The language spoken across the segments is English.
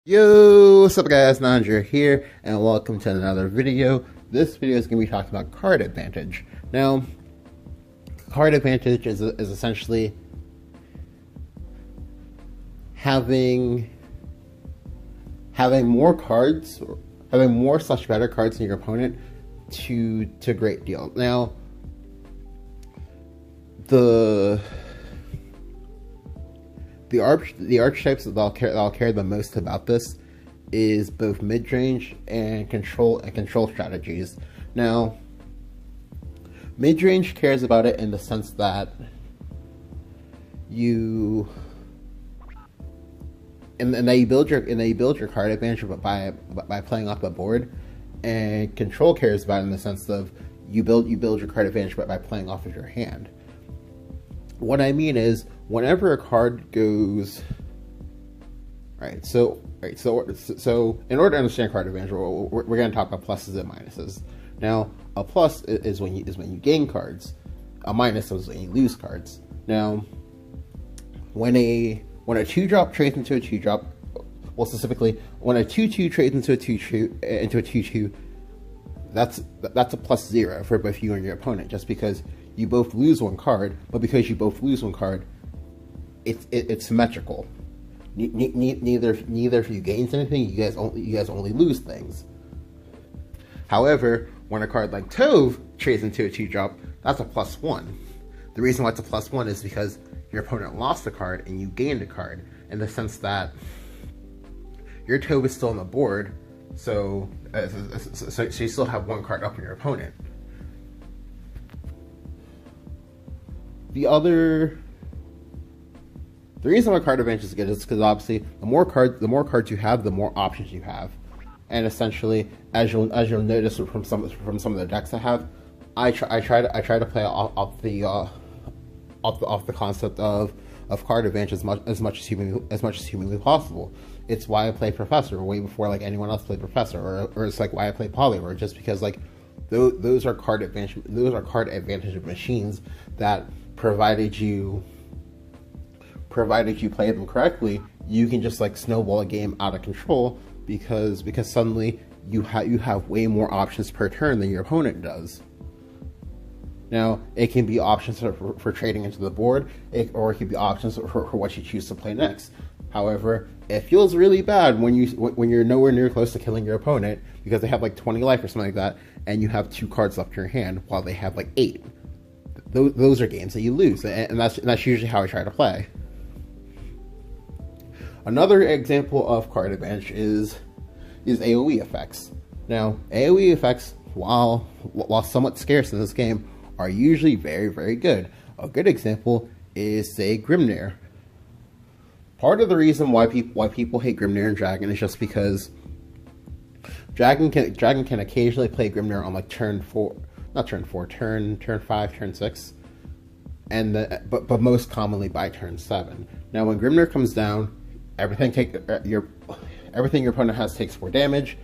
Yo, what's up guys, Nandra here, and welcome to another video. This video is going to be talking about card advantage. Now, card advantage is essentially having more cards, having more slash better cards than your opponent to a great deal. Now, the archetypes that I'll care the most about this is both mid-range and control strategies. Now, mid-range cares about it in the sense that you build your card advantage by playing off the board, and control cares about it in the sense of you build your card advantage by playing off of your hand. What I mean is, whenever a card goes, so in order to understand card advantage, we're going to talk about pluses and minuses. Now, a plus is when you gain cards. A minus is when you lose cards. Now, when a 2-drop trades into a 2-drop, well, specifically when a 2/2 trades into a 2/2, that's a +0 for both you and your opponent, just because you both lose one card, but because you both lose one card, it's symmetrical. Neither of you gains anything. You guys only lose things. However, when a card like Tove trades into a 2-drop, that's a +1. The reason why it's a +1 is because your opponent lost a card and you gained a card, in the sense that your Tove is still on the board, so you still have one card up on your opponent. The reason why card advantage is good is because obviously the more cards you have, the more options you have, and essentially, as you'll notice from some of the decks I have, I try to play off the concept of card advantage as much as humanly possible. It's why I play Professor way before like anyone else played Professor, or it's like why I play Polywar, just because like those are card advantage machines that provided you play them correctly, you can just like snowball a game out of control, because suddenly you have way more options per turn than your opponent does. Now, it can be options for trading into the board, or it can be options for what you choose to play next. However, it feels really bad when you're nowhere near close to killing your opponent because they have like 20 life or something like that, and you have 2 cards left in your hand while they have like 8. Those are games that you lose, and that's usually how I try to play. Another example of card advantage is AoE effects. Now, AoE effects, while somewhat scarce in this game, are usually very, very good. A good example is, say, Grimnir. Part of the reason why people hate Grimnir and Dragon is just because Dragon can occasionally play Grimnir on like turn 5, turn 6, but most commonly by turn 7. Now, when Grimnir comes down, everything your opponent has takes 4 damage,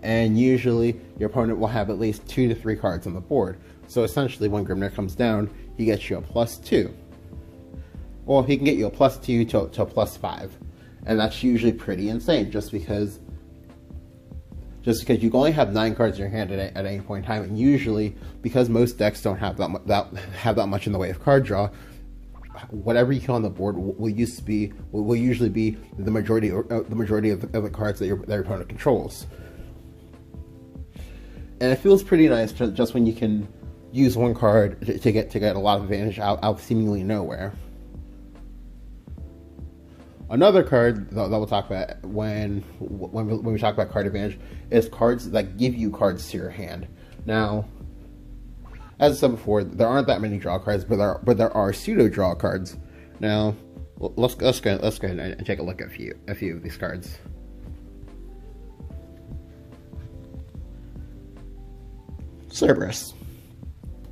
and usually your opponent will have at least 2 to 3 cards on the board. So essentially, when Grimnir comes down, he gets you a +2. Well, he can get you a +2 to a +5, and that's usually pretty insane, just because you can only have 9 cards in your hand at any point in time, and usually, because most decks don't have that much in the way of card draw, whatever you kill on the board will usually be the majority of the cards that your opponent controls. And it feels pretty nice just when you can use one card to get a lot of advantage out of seemingly nowhere. Another card that we'll talk about when we talk about card advantage is cards that give you cards to your hand. Now, as I said before, there aren't that many draw cards, but there are pseudo draw cards. Now, let's go ahead and take a look at a few of these cards. Cerberus.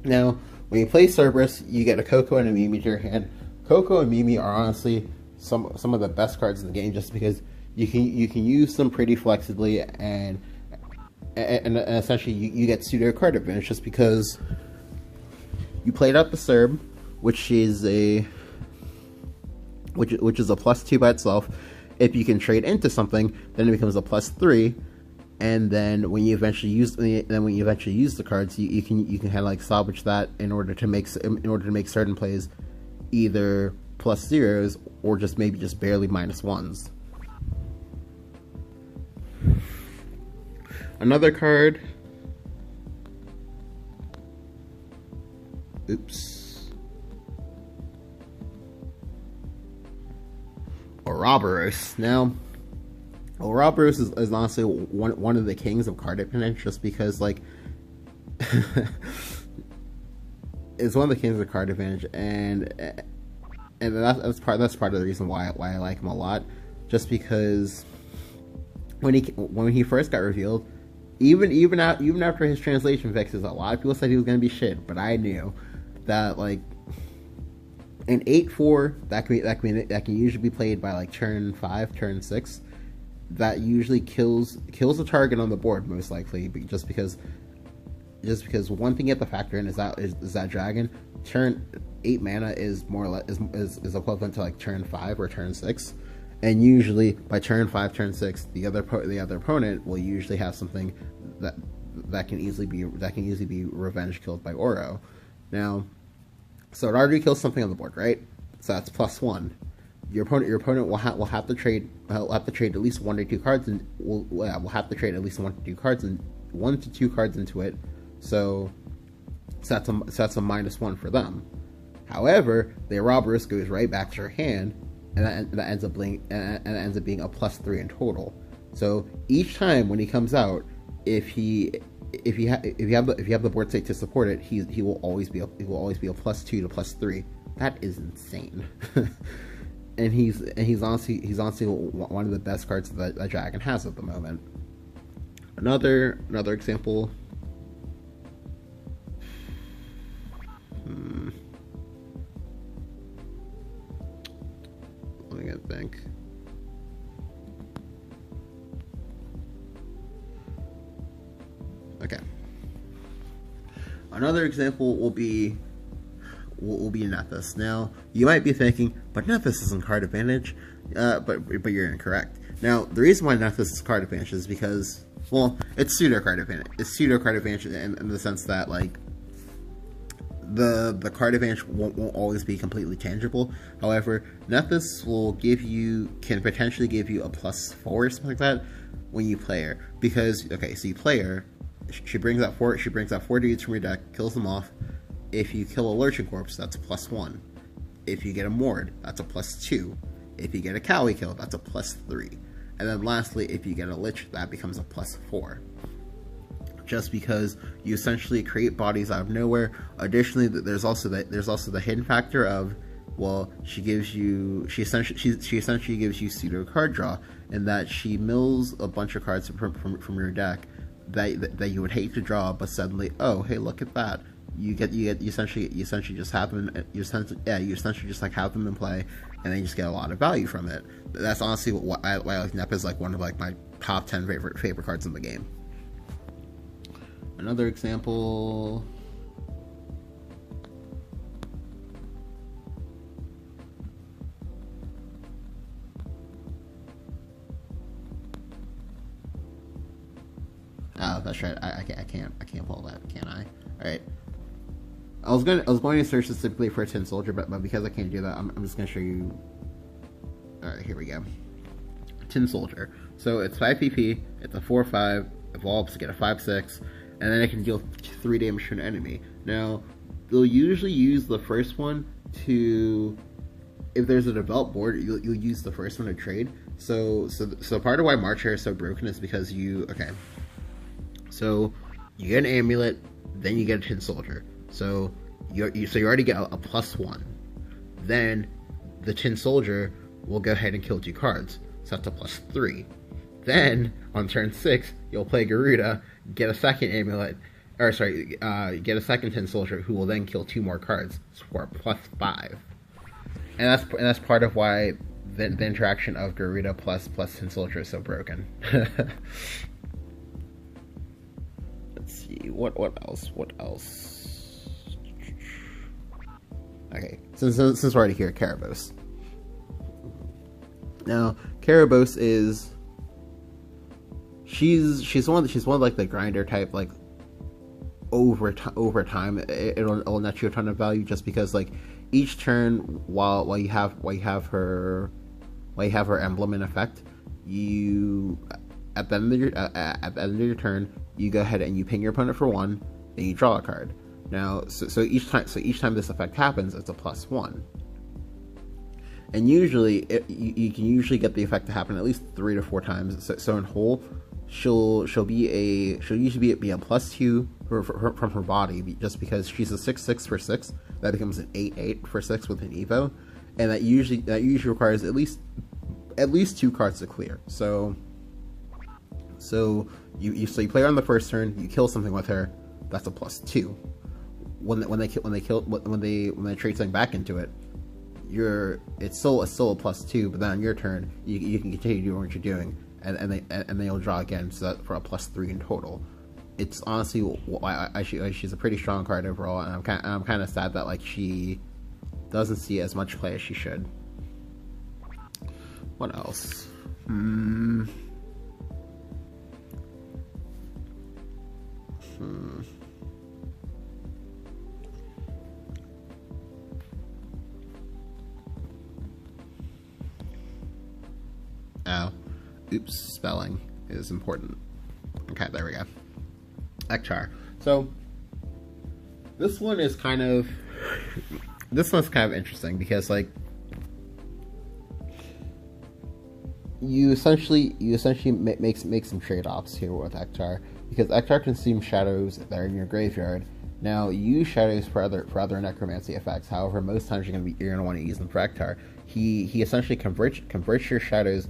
Now, when you play Cerberus, you get a Coco and a Mimi to your hand. Coco and Mimi are honestly some of the best cards in the game, just because you can use them pretty flexibly, and essentially you get pseudo card advantage just because you played out the Cerb, which is a +2 by itself, If you can trade into something, then it becomes a +3. And then when you eventually use the cards, you can kind of like salvage that in order to make certain plays either +0s or just maybe just barely -1s. Another card. Oops. Ouroboros. Now, Ouroboros is honestly one of the kings of card advantage, just because like it's one of the kings of card advantage, and that's part of the reason why I like him a lot, just because when he first got revealed, even after his translation fixes, a lot of people said he was gonna be shit, but I knew that like in 8/4 that can usually be played by like turn 5, turn 6. That usually kills the target on the board most likely, just because one thing you have to factor in is that dragon turn 8 mana is more or less is equivalent to like turn 5 or turn 6, and usually by turn 5, turn 6 the other opponent will usually have something that can easily be revenge killed by Oro. Now, so it already kills something on the board, right? So that's +1. Your opponent will have to trade at least 1 to 2 cards, and will have to trade at least 1 to 2 cards and 1 to 2 cards into it. So that's a -1 for them. However, the Ouroboros goes right back to your hand, and that ends up being a +3 in total. So each time when he comes out, if you have the board state to support it, he will always be a +2 to +3. That is insane. And he's honestly one of the best cards that Dragon has at the moment. Another example. Let me think. Okay. Another example will be Nethys. Now, you might be thinking, but Nethys isn't card advantage, but you're incorrect. Now, the reason why Nethys is card advantage is because, well, it's pseudo card advantage. It's pseudo card advantage in the sense that like the card advantage won't always be completely tangible. However, Nethys can potentially give you a +4 or something like that when you play her, because okay, so you play her, she brings out 4 dudes from your deck, kills them off. If you kill a Lurching Corpse, that's a +1. If you get a Mord, that's a +2. If you get a Cowie kill, that's a +3. And then lastly, if you get a Lich, that becomes a +4. Just because you essentially create bodies out of nowhere. Additionally, there's also the hidden factor of, well, she essentially gives you pseudo card draw, in that she mills a bunch of cards from your deck that you would hate to draw, but suddenly, oh hey, look at that. You essentially just have them. You essentially just like have them in play, and then you just get a lot of value from it. That's honestly why I like Nep is like one of like my top 10 favorite cards in the game. Another example. Oh, that's right. I can't pull that, can I? All right. I was going to search specifically for a Tin Soldier, but because I can't do that, I'm just going to show you. All right, here we go. Tin Soldier. So it's 5 PP. It's a 4/5. Evolves to get a 5/6, and then it can deal 3 damage to an enemy. Now, they'll usually use the first one to, if there's a developed board, you'll use the first one to trade. So part of why March Hare is so broken is because so you get an amulet, then you get a Tin Soldier. So you already get a +1. Then the Tin Soldier will go ahead and kill 2 cards. So that's a +3. Then on turn 6, you'll play Garuda, get a second amulet, or sorry, get a second Tin Soldier who will then kill 2 more cards for a +5. And that's part of why the interaction of Garuda plus Tin Soldier is so broken. Let's see, what else? Okay, since we're already here, Karavos. Now, Karabos is she's one of like the grinder type, like over time it'll net you a ton of value, just because like each turn while you have her emblem in effect, you at the end of your turn you go ahead and you ping your opponent for 1, and you draw a card. Now so each time this effect happens, it's a +1. And usually, you can usually get the effect to happen at least 3 to 4 times. So in whole, she'll usually be a +2 from her body, just because she's a 6/6 for 6. That becomes an 8/8 for 6 with an Evo, and that usually requires at least 2 cards to clear. So you play her on the first turn, you kill something with her, that's a +2. When they trade something back into it, it's still a +2, but then on your turn you can continue doing what you're doing, and then you'll draw again, so that for a +3 in total. It's honestly she's a pretty strong card overall, and I'm kind of sad that like she doesn't see as much play as she should. What else? Oh, oops, spelling is important. Okay, there we go. Ektar. So this one's kind of interesting, because like you essentially make some trade-offs here with Ektar, because Ektar consumes shadows that are in your graveyard. Now you use shadows for other necromancy effects. However, most times you're gonna want to use them for Ektar. He essentially converts your shadows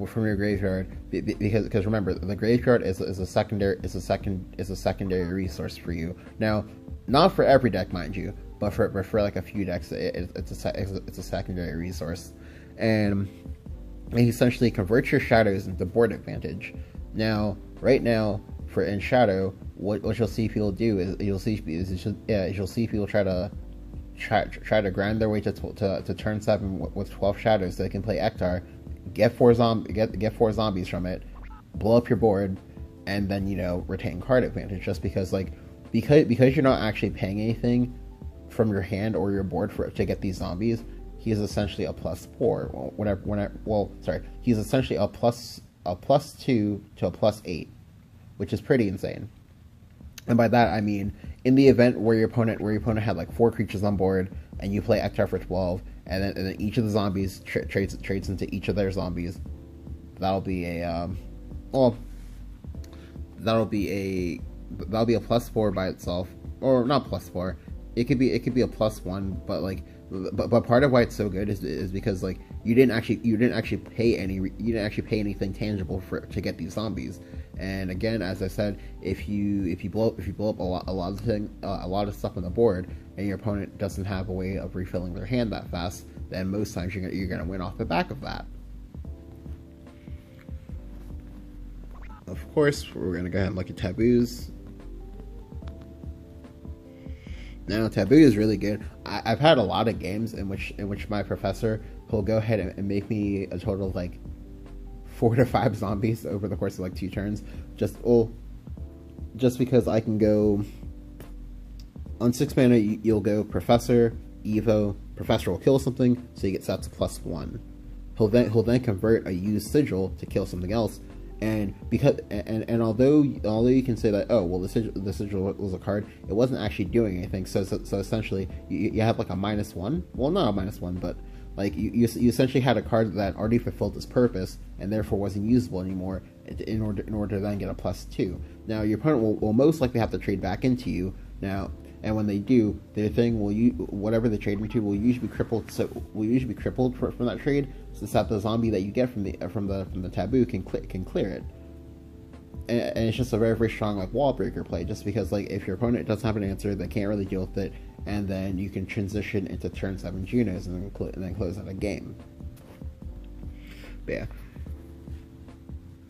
from your graveyard, because remember, the graveyard is a secondary resource for you. Now, not for every deck, mind you, but for like a few decks, it's a secondary resource, and he essentially converts your shadows into board advantage. Now, right now, in Shadow, what you'll see people do is you'll see people try to grind their way to turn 7 with 12 shadows, so they can play Ektar, get 4 zombies from it, blow up your board, and then retain card advantage. Just because you're not actually paying anything from your hand or your board to get these zombies, he is essentially a +4. He's essentially a +2 to a +8, which is pretty insane. And by that I mean, in the event where your opponent had like 4 creatures on board, and you play Ektar for 12, and then each of the zombies trades into each of their zombies, that'll be a +4 by itself, or not +4. It could be a +1, but part of why it's so good is because like you didn't actually pay anything tangible to get these zombies. And again, as I said, if you blow up a lot of stuff on the board, and your opponent doesn't have a way of refilling their hand that fast, then most times you're gonna win off the back of that. Of course, we're gonna go ahead and look at taboos. Now, taboo is really good. I've had a lot of games in which my professor will go ahead and make me a total of like 4 to 5 zombies over the course of like 2 turns, just because I can go on 6 mana. You'll go Professor, Evo. Professor will kill something, so he gets that to +1. He'll then convert a used sigil to kill something else, and although you can say that, oh well, the sigil was a card, it wasn't actually doing anything. So essentially you have like a -1. Well, not a -1, but like you essentially had a card that already fulfilled its purpose and therefore wasn't usable anymore in order to then get a +2. Now your opponent will most likely have to trade back into you now, and when they do, their thing whatever they trade me to will usually be crippled. So will usually be crippled from that trade, so that the zombie that you get from the taboo can clear it. And it's just a very, very strong like wall breaker play, just because like if your opponent doesn't have an answer, they can't really deal with it, and then you can transition into turn 7 Junos and then close out a game. But yeah,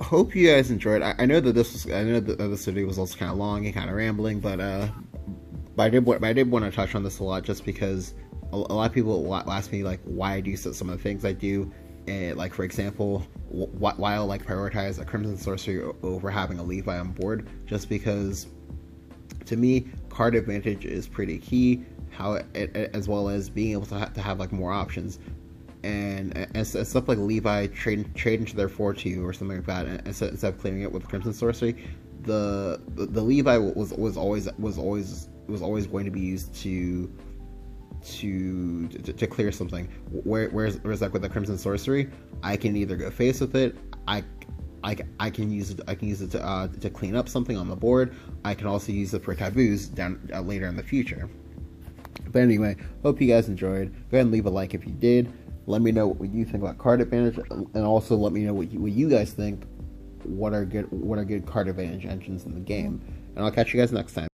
hope you guys enjoyed. I know that this video was also kind of long and kind of rambling, but I did want to touch on this a lot, just because a lot of people ask me like why I do some of the things I do, like for example, why I'll like prioritize a Crimson Sorcery over having a Levi on board, just because to me card advantage is pretty key. As well as being able to have like more options, and stuff like Levi trade into their 4/2 or something like that, and instead of clearing it with Crimson Sorcery, the Levi was always going to be used to clear something. Whereas like with the Crimson Sorcery, I can either go face with it, I can use it to clean up something on the board. I can also use it for taboos down later in the future. But anyway, hope you guys enjoyed. Go ahead and leave a like if you did. Let me know what you think about card advantage, and also let me know what you guys think. What are good card advantage engines in the game? And I'll catch you guys next time.